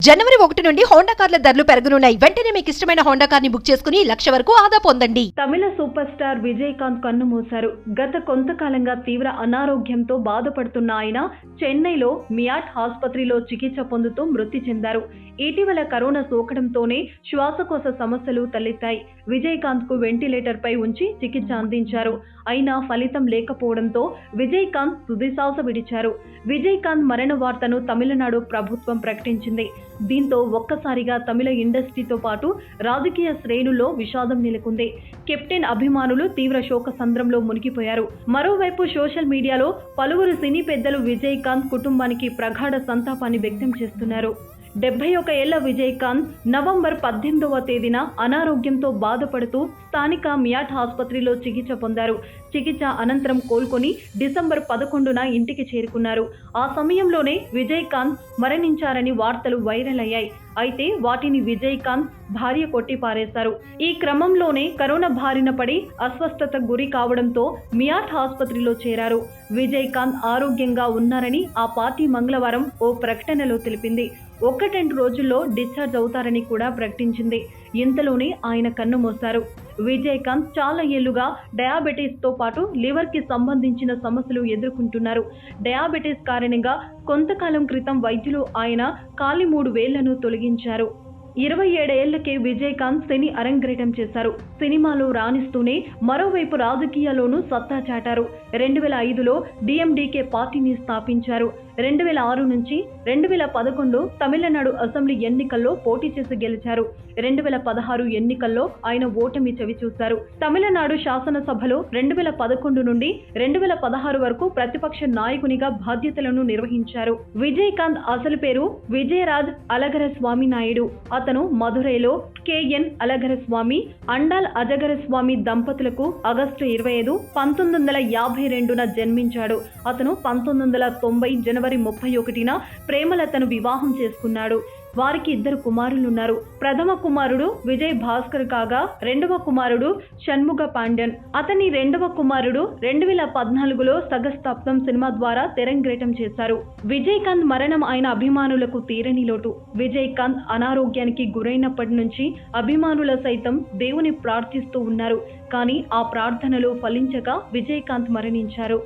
జనవరి 1 నుండి హోండా కార్ల ధరలు పెరగనున్నాయి. వెంటనే మీకు ఇష్టమైన హోండా కార్ ని బుక్ చేసుకుని 1,00,000 వరకు ఆదా పొందండి. తమిళ సూపర్ స్టార్ విజయకాంత్ కన్నుమూశారు. గత కొంతకాలంగా తీవ్ర అనారోగ్యంతో బాధపడుతున్న ఆయన చెన్నైలో మియాట్ ఆసుపత్రిలో చికిత్స పొందుతూ మృతి చెందారు. ఇటీవల కరోనా సోకడంతోనే శ్వాసకోశ సమస్యలు తలెత్తాయి. విజయకాంత్ కు వెంటిలేటర్ పై ఉంచి చికిత్స అందించారు. అయినా ఫలితం లేకపోవడంతో విజయకాంత్ తుదిశ్వాస విడిచారు. విజయకాంత్ మరణ వార్తను తమిళనాడు ప్రభుత్వం ప్రకటించింది. దీంతో ఒక్కసారిగా తమిళ ఇండస్ట్రీతో పాటు రాజకీయ శ్రేణుల్లో విషాదం నెలకొంది. కెప్టెన్ అభిమానులు తీవ్ర శోక సంద్రంలో మునిగిపోయారు. మరోవైపు సోషల్ మీడియాలో పలువురు సినీ పెద్దలు విజయకాంత్ కుటుంబానికి ప్రగాఢ సంతాపాన్ని వ్యక్తం చేస్తున్నారు. 71 ఏళ్ల విజయకాంత్ నవంబర్ 18వ తేదీన అనారోగ్యంతో బాధపడుతూ స్థానిక మియాట్ ఆసుపత్రిలో చికిత్స పొందారు. చికిత్స అనంతరం కోలుకొని డిసెంబర్ 11న ఇంటికి చేరుకున్నారు. ఆ సమయంలోనే విజయకాంత్ మరణించారని వార్తలు వైరల్ అయ్యాయి. అయితే వాటిని విజయకాంత్ భార్య కొట్టిపారేశారు. ఈ క్రమంలోనే కరోనా బారిన పడి అస్వస్థతకు గురి కావడంతో మియాట్ ఆసుపత్రిలో చేరారు. విజయకాంత్ ఆరోగ్యంగా ఉన్నారని ఆ పార్టీ మంగళవారం ఓ ప్రకటనలో తెలిపింది. 1-2 రోజుల్లో డిశ్చార్జ్ అవుతారని కూడా ప్రకటించింది. ఇంతలోనే ఆయన కన్నుమూశారు. విజయకాంత్ చాలా ఏళ్లుగా డయాబెటీస్ తో పాటు లివర్ కి సంబంధించిన సమస్యలు ఎదుర్కొంటున్నారు. డయాబెటీస్ కారణంగా కొంతకాలం క్రితం వైద్యులు ఆయన కాలి 3 వేళ్లను తొలగించారు. 27 ఏళ్లకే విజయకాంత్ సినీ అరంగేట్రం చేశారు. సినిమాలో రాణిస్తూనే మరోవైపు రాజకీయాల్లోనూ సత్తా చాటారు. 2005లో డిఎండికే పార్టీని స్థాపించారు. 2006 నుంచి 2011 తమిళనాడు అసెంబ్లీ ఎన్నికల్లో పోటీ చేసి గెలిచారు. 2016 ఎన్నికల్లో ఆయన ఓటమి చవిచూశారు. తమిళనాడు శాసనసభలో 2011 నుండి 2016 వరకు ప్రతిపక్ష నాయకునిగా బాధ్యతలను నిర్వహించారు. విజయకాంత్ అసలు పేరు విజయరాజ్ అలగర స్వామి నాయుడు. అతను మదురైలో కేఎన్ అలగర స్వామి, అండాల్ అజగర స్వామి దంపతులకు ఆగస్టు 25, 1952న జన్మించాడు. అతను 1990 జనవరి 31న ప్రేమలతను వివాహం చేసుకున్నాడు. వారికి 2 కుమారులున్నారు. ప్రథమ కుమారుడు విజయ్ భాస్కర్ కాగా రెండవ కుమారుడు షణ్ముగ పాండ్యన్. అతని రెండవ కుమారుడు 2014లో సగస్తప్తం సినిమా ద్వారా తెరంగేట్రం చేశారు. విజయకాంత్ మరణం ఆయన అభిమానులకు తీరని లోటు. విజయకాంత్ అనారోగ్యానికి గురైనప్పటి నుంచి అభిమానుల సైతం దేవుని ప్రార్థిస్తూ ఉన్నారు. కానీ ఆ ప్రార్థనలు ఫలించక విజయకాంత్ మరణించారు.